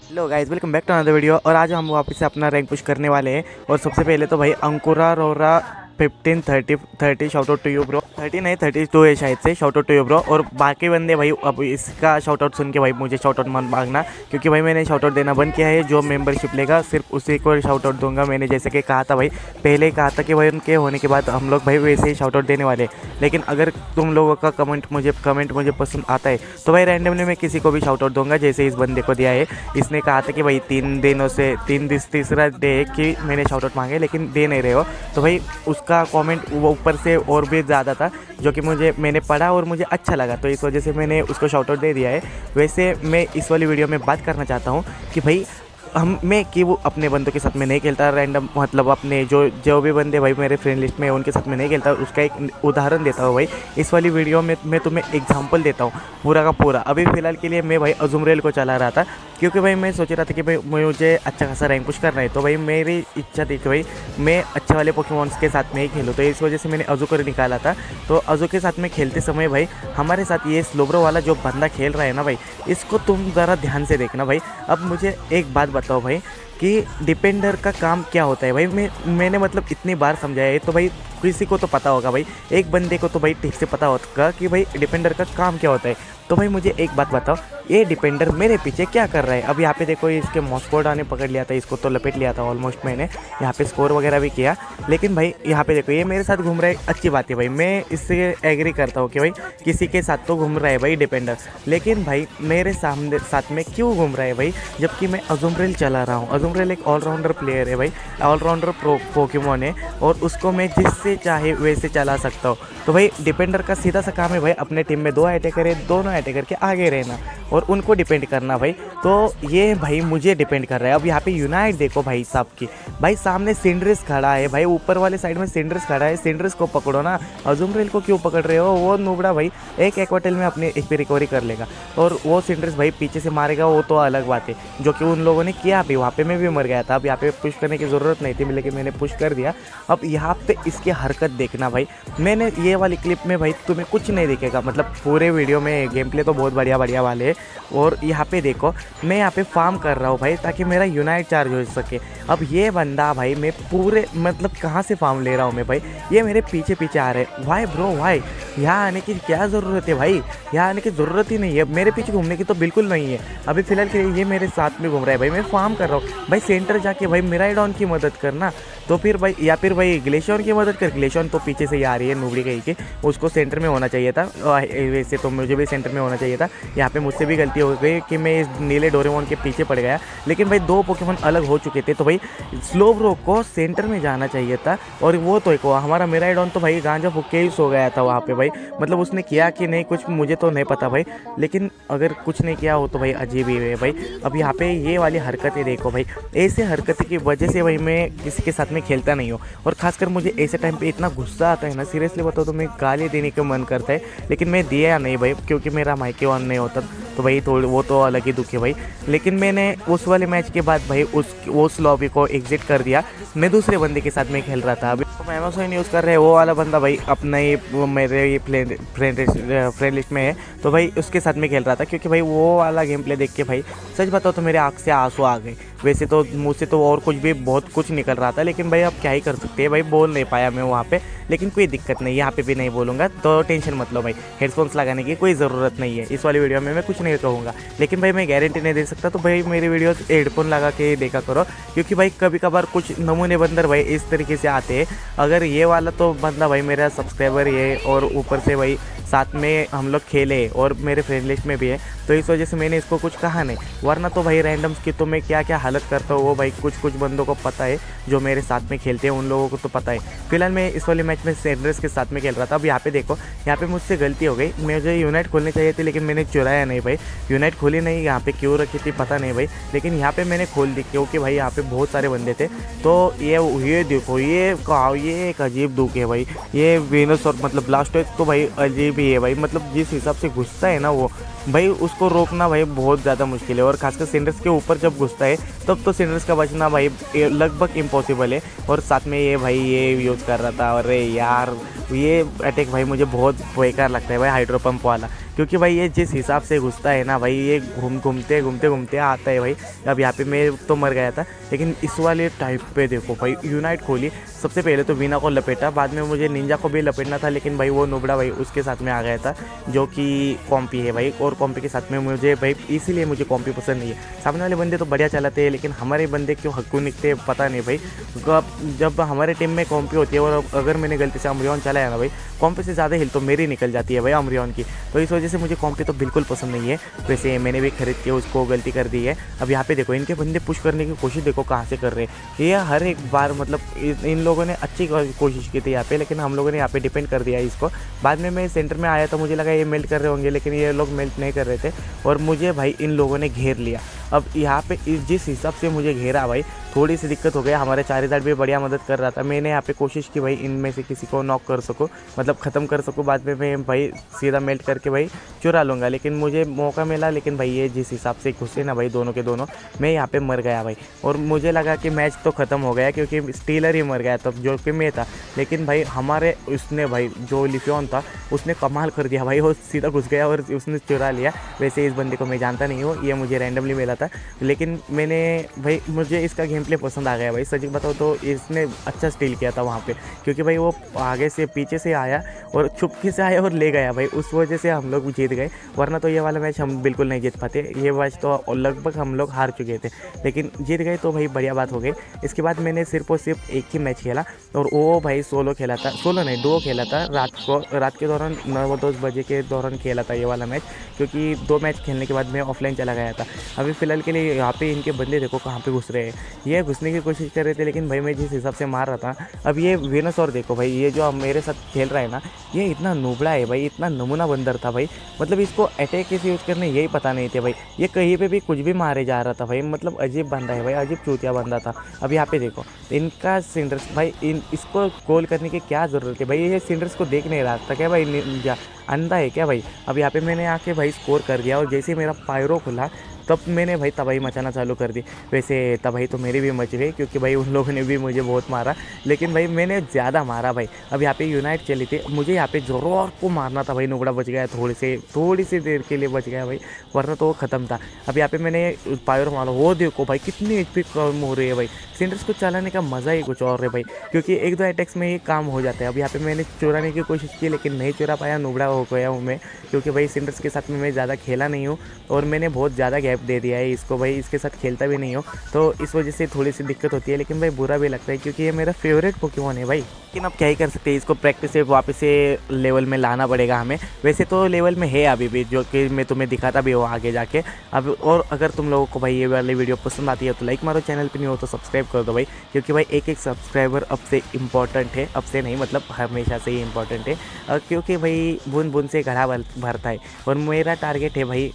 Hello guys, welcome back to another video. और आज हम वापस से अपना रैंक पुश करने वाले हैं। और सबसे पहले तो भाई अंकुरा Arora 15 30 shout out to you bro. 30 नहीं 32 है शायद से। Shout out to you bro. और बाकी बंदे भाई अब इसका शाउट आउट सुन के भाई मुझे शाउट आउट मत मांगना, क्योंकि भाई मैंने शाउट आउट देना बंद किया है। जो मेंबरशिप लेगा सिर्फ उसी को शाउट आउट दूंगा। मैंने जैसे कि कहा था भाई, पहले ही कहा था कि भाई उनके होने के बाद हम लोग भाई वैसे ही शाउट आउट देने वाले। लेकिन अगर तुम लोगों का कमेंट मुझे पसंद आता है तो भाई रैंडमली मैं किसी को भी शाउट आउट दूंगा, जैसे इस बंदे को दिया है। इसने कहा था कि भाई 3 दिनों से तीसरा डे कि मैंने शाउट आउट मांगे, लेकिन दे नहीं रहे हो। तो भाई उसका कमेंट वो ऊपर से और भी ज़्यादा था, जो कि मैंने पढ़ा और मुझे अच्छा लगा, तो इस वजह से मैंने उसको शाउट आउट दे दिया है। वैसे मैं इस वाली वीडियो में बात करना चाहता हूँ कि भाई कि वो अपने बंदों के साथ में नहीं खेलता रैंडम, मतलब अपने जो भी बंदे भाई मेरे फ्रेंड लिस्ट में उनके साथ में नहीं खेलता। उसका एक उदाहरण देता हूँ भाई इस वाली वीडियो में। मैं तुम्हें एग्जांपल देता हूँ पूरा का पूरा। अभी फ़िलहाल के लिए मैं भाई अजुमरेल को चला रहा था, क्योंकि भाई मैं सोच रहा था कि भाई मुझे अच्छा खासा रैंक पुश करना है। तो भाई मेरी इच्छा थी कि भाई मैं अच्छे वाले पोकेमॉन्स के साथ में ही खेलूँ, तो इस वजह से मैंने अजू को निकाला था। तो अजू के साथ में खेलते समय भाई हमारे साथ ये स्लोब्रो वाला जो बंदा खेल रहा है ना भाई, इसको तुम ज़रा ध्यान से देखना भाई। अब मुझे एक बात बताओ भाई कि डिपेंडर का काम क्या होता है भाई। मैंने मतलब इतनी बार समझाया है, तो भाई किसी को तो पता होगा भाई, एक बंदे को तो भाई ठीक से पता होगा कि भाई डिपेंडर का काम क्या होता है। तो भाई मुझे एक बात बताओ, ये डिपेंडर मेरे पीछे क्या कर रहा है। अब यहाँ पे देखो, इसके मॉस्कोडा ने पकड़ लिया था, इसको तो लपेट लिया था ऑलमोस्ट मैंने। यहाँ पे स्कोर वगैरह भी किया, लेकिन भाई यहाँ पे देखो ये मेरे साथ घूम रहा है। अच्छी बात है भाई, मैं इससे एग्री करता हूँ कि भाई किसी के साथ तो घूम रहा है भाई डिपेंडर, लेकिन भाई मेरे साथ में क्यों घूम रहा है भाई, जबकि मैं अजुमरेल चला रहा हूँ। अजुमरेल एक ऑलराउंडर प्लेयर है भाई, ऑलराउंडर पोकेमॉन है, और उसको मैं जिससे चाहे वैसे चला सकता हूँ। तो भाई डिपेंडर का सीधा सा काम है भाई, अपने टीम में 2 अटैकर है, दोनों अटैकर के आगे रहना और उनको डिपेंड करना भाई। तो ये भाई मुझे डिपेंड कर रहा है। अब यहाँ पे यूनाइट देखो भाई साहब की, भाई सामने सिंड्रेस खड़ा है भाई, ऊपर वाले साइड में सिंड्रेस खड़ा है। सिंड्रेस को पकड़ो ना, अजुमरेल को क्यों पकड़ रहे हो? वो नूबड़ा भाई एक एक्वाटेल में अपनी HP रिकवरी कर लेगा, और वो सिंड्रेस भाई पीछे से मारेगा, वो तो अलग बात है, जो कि उन लोगों ने किया भी। वहाँ पे मैं भी मर गया था। अब यहाँ पे पुश करने की ज़रूरत नहीं थी, लेकिन मैंने पुश कर दिया। अब यहाँ पे इसकी हरकत देखना भाई, मैंने ये वाली क्लिप में भाई तुम्हें कुछ नहीं दिखेगा, मतलब पूरे वीडियो में गेम प्ले तो बहुत बढ़िया वाले। और यहाँ पे देखो मैं यहाँ पे फार्म कर रहा हूँ भाई, ताकि मेरा यूनाइट चार्ज हो सके। अब ये बंदा भाई मैं पूरे मतलब कहाँ से फार्म ले रहा हूँ मैं भाई, ये मेरे पीछे आ रहे हैं। वाई ब्रो वाई, यहाँ आने की क्या ज़रूरत है भाई? यहाँ आने की ज़रूरत ही नहीं है, मेरे पीछे घूमने की तो बिल्कुल नहीं है। अभी फ़िलहाल के लिए ये मेरे साथ में घूम रहा है भाई, मैं फार्म कर रहा हूँ भाई। सेंटर जाके भाई मिराइडॉन की मदद करना, तो फिर भाई या फिर भाई ग्लेशियन की मदद कर। ग्लेशियन तो पीछे से ही आ रही है नूबड़ी कहीं के, उसको सेंटर में होना चाहिए था। वैसे तो मुझे भी सेंटर में होना चाहिए था। यहाँ पे मुझसे भी गलती हो गई कि मैं इस नीले डोरेमोन के पीछे पड़ गया, लेकिन भाई 2 पोकेमॉन अलग हो चुके थे। तो भाई स्लोब्रो को सेंटर में जाना चाहिए था, और वो तो एक हमारा मिराइडॉन तो भाई गांजा फूक के ही सो गया था वहाँ पे भाई। मतलब उसने किया कि नहीं कुछ मुझे तो नहीं पता भाई, लेकिन अगर कुछ नहीं किया हो तो भाई अजीब ही है भाई। अब यहाँ पे ये वाली हरकतें देखो भाई, ऐसे हरकतें की वजह से भाई मैं किसी के साथ में खेलता नहीं हूँ। और खासकर मुझे ऐसे टाइम पे इतना गुस्सा आता है ना, सीरियसली बताओ तो मैं गाली देने का मन करता है, लेकिन मैं दिया नहीं भाई, क्योंकि मेरा माइके ऑन नहीं होता। तो भाई थोड़ी वो तो अलग ही दुख है भाई। लेकिन मैंने उस वाले मैच के बाद भाई उस लॉबी को एग्जिट कर दिया। मैं दूसरे बंदे के साथ में खेल रहा था। अभी तो अमेज़न यूज़ कर रहे हैं, वो वाला बंदा भाई अपना ही मेरे ये फ्रेंड लिस्ट में है, तो भाई उसके साथ में खेल रहा था। क्योंकि भाई वो वाला गेम प्ले देख के भाई सच बताओ तो मेरे आँख से आंसू आ गए। वैसे तो मुझसे तो और कुछ भी बहुत कुछ निकल रहा था, लेकिन भाई अब क्या ही कर सकते हैं भाई, बोल नहीं पाया मैं वहाँ पे। लेकिन कोई दिक्कत नहीं, यहाँ पे भी नहीं बोलूँगा, तो टेंशन मत लो भाई। हेडफोन्स लगाने की कोई ज़रूरत नहीं है इस वाली वीडियो में, मैं कुछ नहीं कहूँगा। लेकिन भाई मैं गारंटी नहीं दे सकता, तो भाई मेरी वीडियोस हेडफोन लगा के देखा करो, क्योंकि भाई कभी कभार कुछ नमूने बंदर भाई इस तरीके से आते हैं। अगर ये वाला तो बंदा भाई मेरा सब्सक्राइबर है, और ऊपर से भाई साथ में हम लोग खेले और मेरे फ्रेंड लिस्ट में भी है, तो इस वजह से मैंने इसको कुछ कहा नहीं। वरना तो भाई रैंडम्स की तो मैं क्या क्या हालत करता हूँ वो भाई कुछ बंदों को पता है, जो मेरे साथ में खेलते हैं उन लोगों को तो पता है। फिलहाल मैं इस वाले मैच में सेंड्रेस के साथ में खेल रहा था। अब यहाँ पे देखो, यहाँ पे मुझसे गलती हो गई, मुझे यूनाइट खोलनी चाहिए थी, लेकिन मैंने चुराया नहीं भाई। यूनाइट खोली नहीं, यहाँ पे क्यों रखी थी पता नहीं भाई, लेकिन यहाँ पे मैंने खोल दी, क्योंकि भाई यहाँ पे बहुत सारे बंदे थे। तो ये देखो, ये एक अजीब दुख है भाई। ये वेनस और मतलब ब्लास्टोइड तो भाई अजीब ही है भाई, मतलब जिस हिसाब से घुसता है ना वो भाई, उसको रोकना भाई बहुत ज़्यादा मुश्किल है। और खासकर सिंड्रेस के ऊपर जब घुसता है तब तो सिंड्रेस का बचना भाई लगभग इम्पॉसिबल है। और साथ में ये भाई ये यूज़ कर रहा था, अरे यार ये अटैक भाई मुझे बहुत बेकार लगता है भाई, हाइड्रो पंप वाला। क्योंकि भाई ये जिस हिसाब से घुसता है ना भाई, ये घूमते घूमते आता है भाई। अब यहाँ पे मैं तो मर गया था, लेकिन इस वाले टाइप पे देखो भाई यूनाइट खोली। सबसे पहले तो वीना को लपेटा, बाद में मुझे निंजा को भी लपेटना था, लेकिन भाई वो नुबड़ा भाई उसके साथ में आ गया था जो कि कॉम्पी है भाई। और कॉम्पी के साथ में मुझे भाई इसीलिए मुझे कॉम्पी पसंद नहीं है। सामने वाले बंदे तो बढ़िया चलाते हैं, लेकिन हमारे बंदे क्यों हक्कू निकते पता नहीं भाई। जब हमारे टीम में कॉम्पी होती है और अगर मैंने गलती से अमरियन चलाया ना भाई, कॉम्पी से ज़्यादा हिल तो मेरी निकल जाती है भाई अमरियन की। तो इस वजह से मुझे कॉम्पी तो बिल्कुल पसंद नहीं है। वैसे मैंने भी खरीद के उसको गलती कर दी है। अब यहाँ पे देखो इनके बंदे पुश करने की कोशिश देखो कहाँ से कर रहे हैं। ये हर एक बार मतलब इन लोगों ने अच्छी कोशिश की थी यहाँ पे, लेकिन हम लोगों ने यहाँ पे डिपेंड कर दिया इसको। बाद में मैं सेंटर में आया तो मुझे लगा ये मेल्ट कर रहे होंगे, लेकिन ये लोग मेल्ट नहीं कर रहे थे और मुझे भाई इन लोगों ने घेर लिया। अब यहाँ पे जिस हिसाब से मुझे घेरा भाई, थोड़ी सी दिक्कत हो गया। हमारे चारिदार भी बढ़िया मदद कर रहा था। मैंने यहाँ पे कोशिश की भाई इनमें से किसी को नॉक कर सकूँ, मतलब ख़त्म कर सकूँ। बाद में मैं भाई सीधा मेल्ट करके भाई चुरा लूँगा, लेकिन मुझे मौका मिला। लेकिन भाई ये जिस हिसाब से घुसे ना भाई दोनों के दोनों, मैं यहाँ पे मर गया भाई। और मुझे लगा कि मैच तो ख़त्म हो गया क्योंकि स्टीलर ही मर गया तब, जो कि मैं था। लेकिन भाई हमारे उसने भाई जो लिफियन था उसने कमाल कर दिया भाई, वो सीधा घुस गया और उसने चुरा लिया। वैसे इस बंदे को मैं जानता नहीं हूँ, ये मुझे रैंडमली मिला था, लेकिन मैंने भाई मुझे इसका गेम प्ले पसंद आ गया भाई। सच बताओ तो इसने अच्छा स्टील किया था वहाँ पे, क्योंकि भाई वो आगे से पीछे से आया और छुपके से आया और ले गया भाई। उस वजह से हम लोग जीत गए, वरना तो ये वाला मैच हम बिल्कुल नहीं जीत पाते। ये मैच तो लगभग हम लोग हार चुके थे, लेकिन जीत गए तो भाई बढ़िया बात हो गई। इसके बाद मैंने सिर्फ और सिर्फ एक ही मैच खेला और वो भाई सोलो खेला था, सोलो नहीं डुओ खेला था। रात के दौरान 9-10 बजे के दौरान खेला था ये वाला मैच, क्योंकि 2 मैच खेलने के बाद मैं ऑफलाइन चला गया था। अभी फ़िलहाल के लिए यहाँ पे इनके बंदे देखो कहाँ पे घुस रहे हैं। ये घुसने की कोशिश कर रहे थे, लेकिन भाई मैं जिस हिसाब से मार रहा था। अब ये वेनसोर देखो भाई, ये जो अब मेरे साथ खेल रहा है ना, ये इतना नुबड़ा है भाई, इतना नमूना बंदर था भाई। मतलब इसको अटैक कैसे यूज़ करने यही पता नहीं थे भाई। ये कहीं पे भी कुछ भी मारे जा रहा था भाई, मतलब अजीब बंदा है भाई, अजीब चूतिया बंदा था। अब यहाँ पे देखो इनका सिंडर्स भाई, इसको गोल करने की क्या ज़रूरत है भाई। ये सिंडर्स को देख नहीं रहा था क्या भाई, अंधा है क्या भाई। अब यहाँ पे मैंने आके भाई स्कोर कर दिया और जैसे मेरा पायरो खुला तब मैंने भाई तबाही मचाना चालू कर दी। वैसे तबाही तो मेरी भी मच गई, क्योंकि भाई उन लोगों ने भी मुझे बहुत मारा, लेकिन भाई मैंने ज़्यादा मारा भाई। अब यहाँ पे यूनाइट चली थी, मुझे यहाँ पे ज़ोर को मारना था भाई। नुबड़ा बच गया, थोड़ी सी देर के लिए बच गया भाई, वरना तो वो ख़त्म था। अब यहाँ पे मैंने पायर मारा, वो देखो भाई कितनी HP कम हो रही है भाई। सिंडर्स को चलाने का मज़ा ही कुछ और है भाई, क्योंकि 1-2 अटैक्स में ही काम हो जाता है। अब यहाँ पे मैंने चुराने की कोशिश की, लेकिन नहीं चुरा पाया, नुबड़ा हो गया हूँ मैं, क्योंकि भाई सिंडर्स के साथ में मैं ज़्यादा खेला नहीं हूँ और मैंने बहुत ज़्यादा गैप दे दिया है इसको भाई। इसके साथ खेलता भी नहीं हो, तो इस वजह से थोड़ी सी दिक्कत होती है, लेकिन भाई बुरा भी लगता है क्योंकि ये मेरा फेवरेट पोकेमॉन है भाई। लेकिन अब क्या ही कर सकते हैं, इसको प्रैक्टिस से वापस से लेवल में लाना पड़ेगा हमें। वैसे तो लेवल में है अभी भी, जो कि मैं तुम्हें दिखाता भी हूँ आगे जाके। अब और अगर तुम लोगों को भाई ये वाली वीडियो पसंद आती है तो लाइक मारो, चैनल पे नहीं हो तो सब्सक्राइब कर दो भाई, क्योंकि भाई एक सब्सक्राइबर अब से इम्पॉर्टेंट है। अब से नहीं मतलब हमेशा से ही इम्पॉर्टेंट है, क्योंकि भाई बूंद बूंद से घड़ा भरता है। और मेरा टारगेट है भाई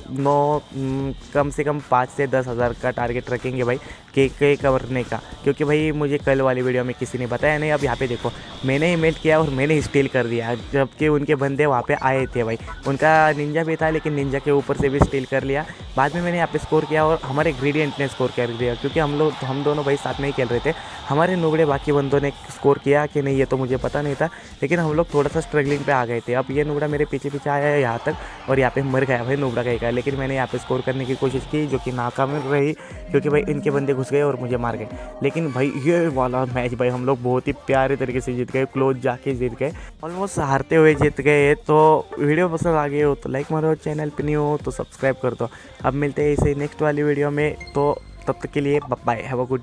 कम से कम 5 से 10 हज़ार का टारगेट रखेंगे भाई केक करने का, क्योंकि भाई मुझे कल वाली वीडियो में किसी ने बताया नहीं। अब यहाँ पे देखो मैंने ही मेल्ट किया और मैंने ही स्टील कर दिया, जबकि उनके बंदे वहाँ पे आए थे भाई। उनका निंजा भी था, लेकिन निंजा के ऊपर से भी स्टील कर लिया। बाद में मैंने यहाँ पे स्कोर किया और हमारे ग्रेडियंट ने स्कोर कर दिया, क्योंकि हम दोनों भाई साथ में ही खेल रहे थे। हमारे नुबड़े बाकी बंदों ने स्कोर किया कि नहीं ये तो मुझे पता नहीं था, लेकिन हम लोग थोड़ा सा स्ट्रगलिंग पे आ गए थे। अब ये नुबड़ा मेरे पीछे आया है यहाँ तक और यहाँ पे मर गया भाई नुबड़ा का, लेकिन मैंने यहाँ पे स्कोर करने की कोशिश की, जो कि नाकाम रही, क्योंकि भाई इनके बंदे घुस गए और मुझे मार गए। लेकिन भाई ये वाला मैच भाई हम लोग बहुत ही प्यारे तरीके से जीत गए, क्लोज जाके जीत गए, ऑलमोस्ट हारते हुए जीत गए। तो वीडियो पसंद आ गई हो तो लाइक मारो, चैनल पे नहीं हो तो सब्सक्राइब कर दो। अब मिलते हैं इसे नेक्स्ट वाली वीडियो में, तो तब तक के लिए बाय, हैव अ गुड।